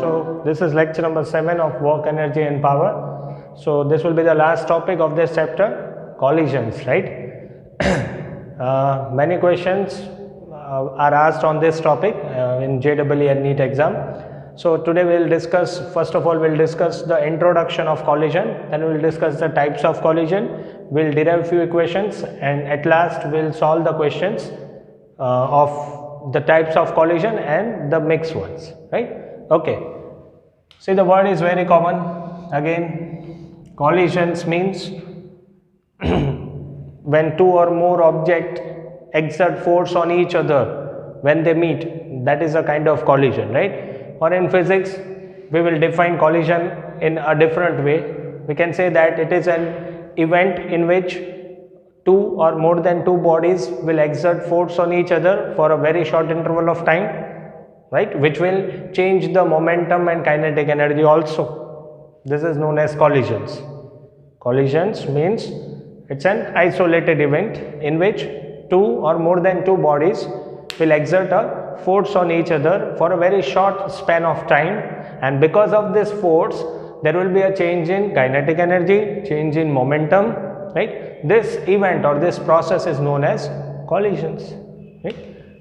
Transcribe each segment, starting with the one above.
So this is lecture number 7 of work, energy and power. So this will be the last topic of this chapter, collisions, right? Many questions are asked on this topic in JEE and NEET exam. So today we will discuss, first of all we will discuss the introduction of collision, then we will discuss the types of collision, we will derive few equations, and at last we will solve the questions of the types of collision and the mixed ones, right? Okay, see the word is very common. Again, collisions means when two or more objects exert force on each other when they meet, that is a kind of collision, right? Or in physics we will define collision in a different way. We can say that it is an event in which two or more than two bodies will exert force on each other for a very short interval of time, right, which will change the momentum and kinetic energy also. This is known as collisions. Collisions means it's an isolated event in which two or more than two bodies will exert a force on each other for a very short span of time, and because of this force there will be a change in kinetic energy, change in momentum, right? This event or this process is known as collisions, right?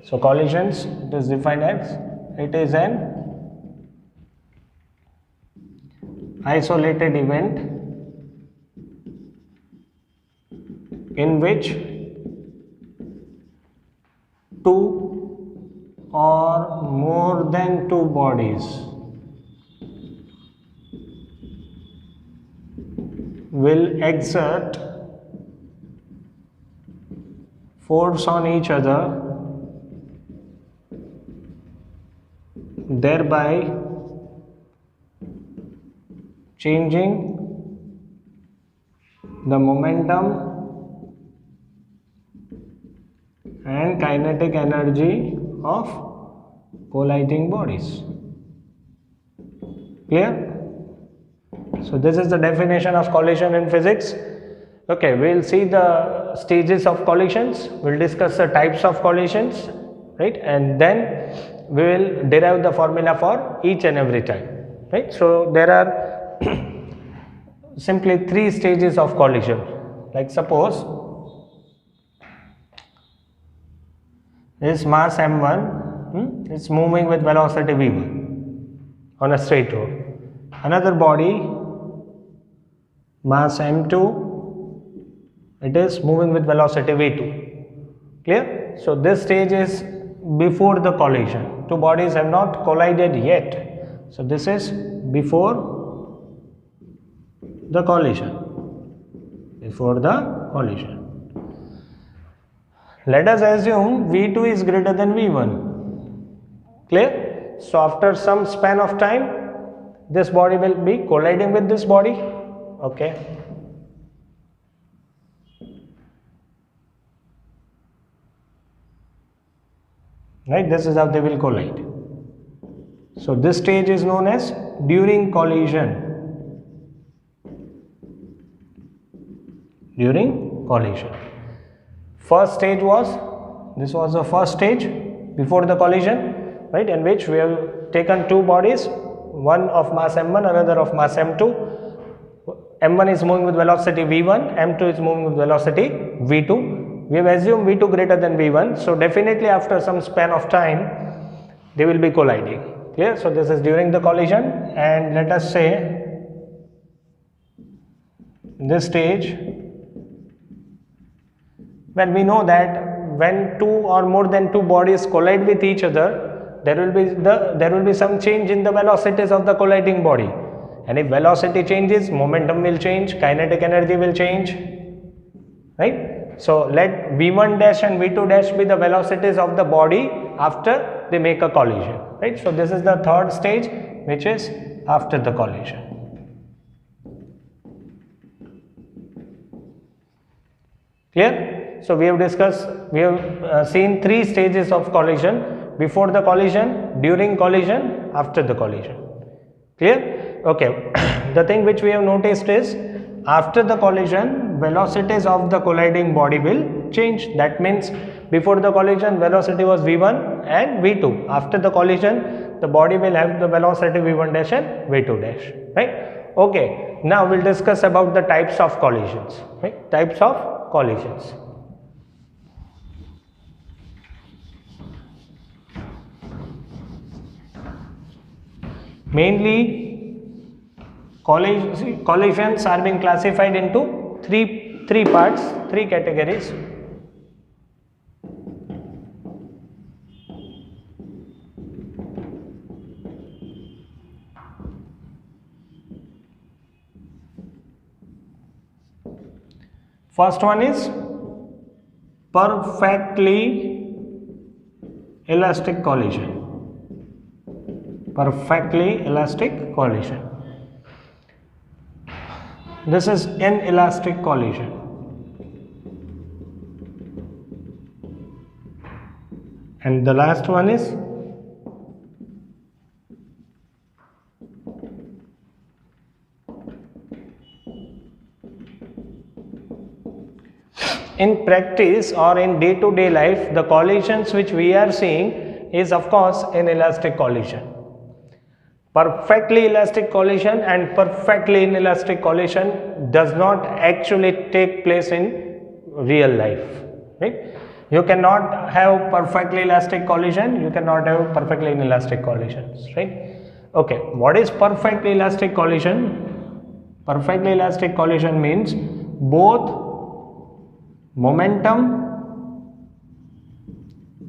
So collisions, it is defined as, it is an isolated event in which two or more than two bodies will exert force on each other, thereby changing the momentum and kinetic energy of colliding bodies. Clear? So this is the definition of collision in physics. Okay, we will see the stages of collisions, we will discuss the types of collisions, right, and then we will derive the formula for each and every type, right. So there are simply three stages of collision. Like suppose this mass m1 is moving with velocity v1 on a straight road. Another body, mass m2, it is moving with velocity v2. Clear? So this stage is before the collision. Two bodies have not collided yet. So this is before the collision. Before the collision. Let us assume v2 is greater than v1. Clear? So after some span of time, this body will be colliding with this body. Okay. Right, this is how they will collide. So this stage is known as during collision. During collision. First stage was, this was the first stage before the collision, right, in which we have taken two bodies, one of mass m1, another of mass m2. m1 is moving with velocity v1, m2 is moving with velocity v2. We have assumed v2 greater than v1, so definitely after some span of time they will be colliding. Clear? So this is during the collision, and let us say this stage, when we know that when two or more than two bodies collide with each other, there will be some change in the velocities of the colliding body, and if velocity changes, momentum will change, kinetic energy will change, right? So let v1 dash and v2 dash be the velocities of the body after they make a collision, right? So this is the third stage, which is after the collision. Clear? So we have seen three stages of collision: before the collision, during collision, after the collision. Clear? Okay. The thing which we have noticed is, after the collision, velocities of the colliding body will change. That means before the collision velocity was v1 and v2. After the collision the body will have the velocity v1 dash and v2 dash, right? Okay, now we'll discuss about the types of collisions, right? Types of collisions. Mainly collisions are being classified into three parts, three categories. First one is perfectly elastic collision. Perfectly elastic collision. This is inelastic collision. And the last one is in practice or in day-to-day life, the collisions which we are seeing is of course inelastic collision. Perfectly elastic collision and perfectly inelastic collision does not actually take place in real life, right? You cannot have perfectly elastic collision, you cannot have perfectly inelastic collisions, right? Okay, what is perfectly elastic collision? Perfectly elastic collision means both momentum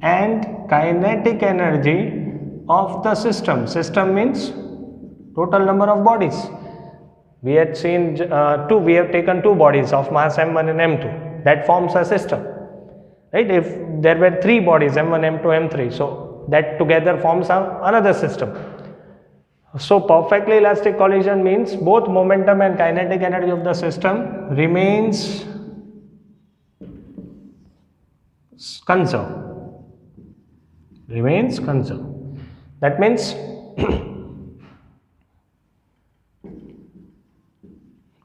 and kinetic energy of the system. System means total number of bodies. We had seen we have taken two bodies of mass m1 and m2. That forms a system, right? If there were three bodies m1, m2, m3, so that together forms another system. So perfectly elastic collision means both momentum and kinetic energy of the system remains conserved. Remains conserved. That means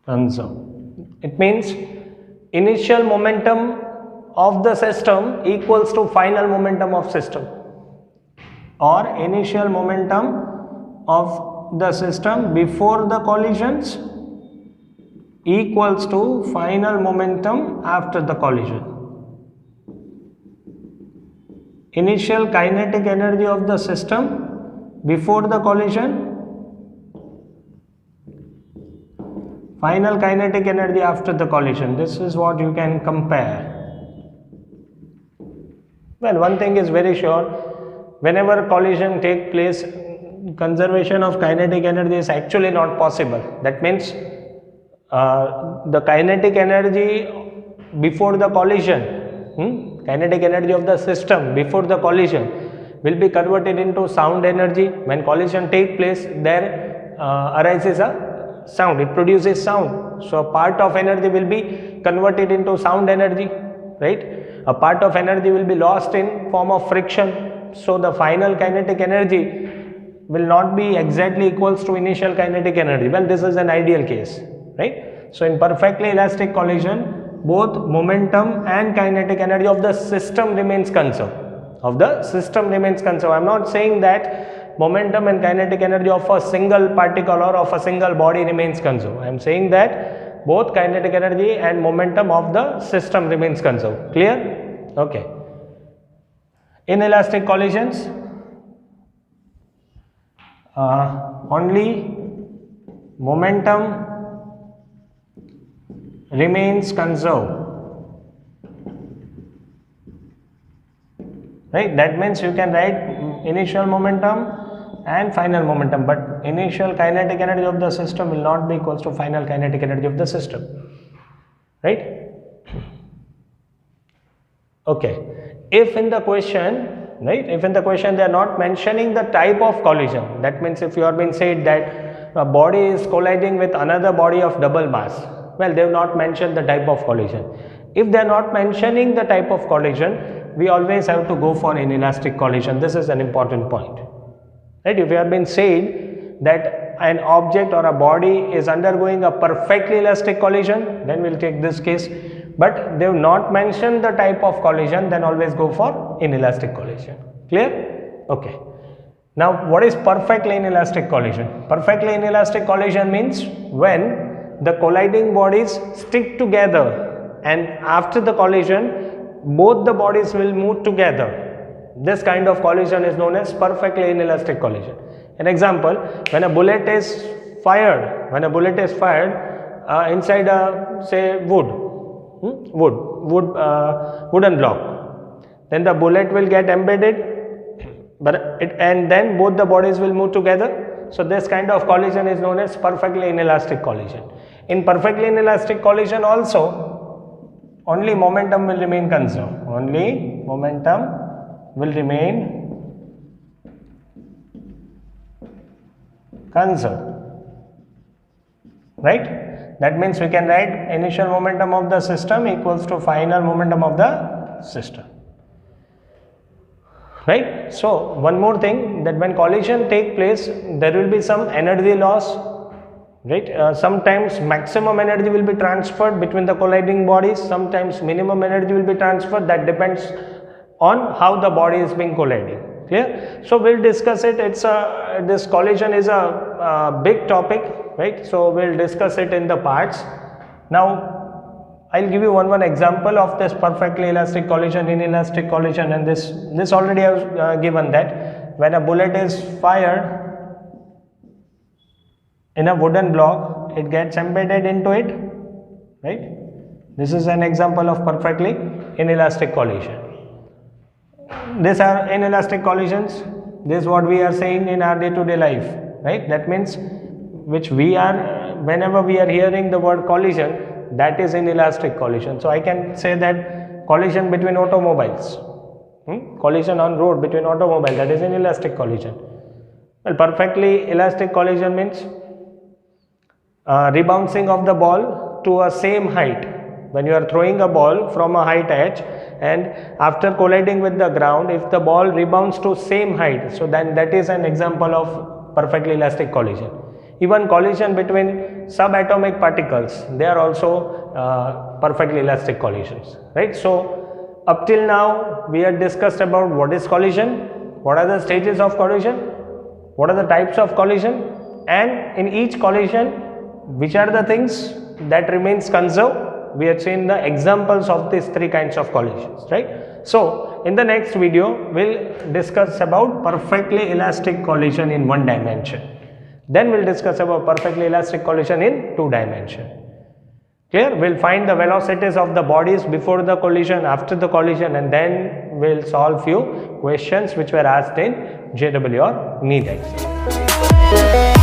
conserved. It means initial momentum of the system equals to final momentum of system, or initial momentum of the system before the collisions equals to final momentum after the collision. Initial kinetic energy of the system before the collision, final kinetic energy after the collision. This is what you can compare. Well, one thing is very sure, whenever collision takes place, conservation of kinetic energy is actually not possible. That means the kinetic energy before the collision, kinetic energy of the system before the collision will be converted into sound energy. When collision takes place, there arises a sound, it produces sound. So a part of energy will be converted into sound energy, right? A part of energy will be lost in form of friction. So the final kinetic energy will not be exactly equals to initial kinetic energy. Well, this is an ideal case, right? So in perfectly elastic collision, both momentum and kinetic energy of the system remains conserved. I'm not saying that momentum and kinetic energy of a single particle or of a single body remains conserved. I am saying that both kinetic energy and momentum of the system remains conserved. Clear? Okay. Inelastic collisions, only momentum remains conserved, right? That means you can write initial momentum and final momentum, but initial kinetic energy of the system will not be equals to final kinetic energy of the system, right? Okay, if in the question, right, if in the question they are not mentioning the type of collision, that means if you have been said that a body is colliding with another body of double mass, well, they have not mentioned the type of collision. If they are not mentioning the type of collision, we always have to go for inelastic collision. This is an important point, right? If you have been said that an object or a body is undergoing a perfectly elastic collision, then we'll take this case. But they have not mentioned the type of collision, then always go for inelastic collision. Clear? Okay. Now, what is perfectly inelastic collision? Perfectly inelastic collision means when the colliding bodies stick together and after the collision, both the bodies will move together. This kind of collision is known as perfectly inelastic collision. An example, when a bullet is fired, inside a, say, wooden block, then the bullet will get embedded, and then both the bodies will move together. So this kind of collision is known as perfectly inelastic collision. In perfectly inelastic collision also, only momentum will remain conserved. Only momentum will remain conserved. Right? That means we can write initial momentum of the system equals to final momentum of the system. Right? So one more thing, that when collision take place, there will be some energy loss. Right? Sometimes maximum energy will be transferred between the colliding bodies. Sometimes minimum energy will be transferred. That depends on how the body is being colliding. Clear? So we'll discuss it. This collision is a big topic, right? So we'll discuss it in the parts. Now I'll give you one example of this perfectly elastic collision, inelastic collision, and this already I have given that when a bullet is fired in a wooden block, it gets embedded into it, right? This is an example of perfectly inelastic collision. These are inelastic collisions. This is what we are saying in our day-to-day life, right? That means whenever we are hearing the word collision, that is inelastic collision. So I can say that collision between automobiles, collision on road between automobiles, that is inelastic collision. Well, perfectly elastic collision means rebouncing of the ball to a same height. When you are throwing a ball from a height edge and after colliding with the ground, if the ball rebounds to same height, so then that is an example of perfectly elastic collision. Even collision between subatomic particles, they are also perfectly elastic collisions, right? So up till now we have discussed about what is collision, what are the stages of collision, what are the types of collision, and in each collision which are the things that remains conserved. We have seen the examples of these three kinds of collisions, right? So in the next video we'll discuss about perfectly elastic collision in 1 dimension. Then we'll discuss about perfectly elastic collision in 2 dimension. Clear? We'll find the velocities of the bodies before the collision, after the collision, and then we'll solve few questions which were asked in JEE or NEET exam.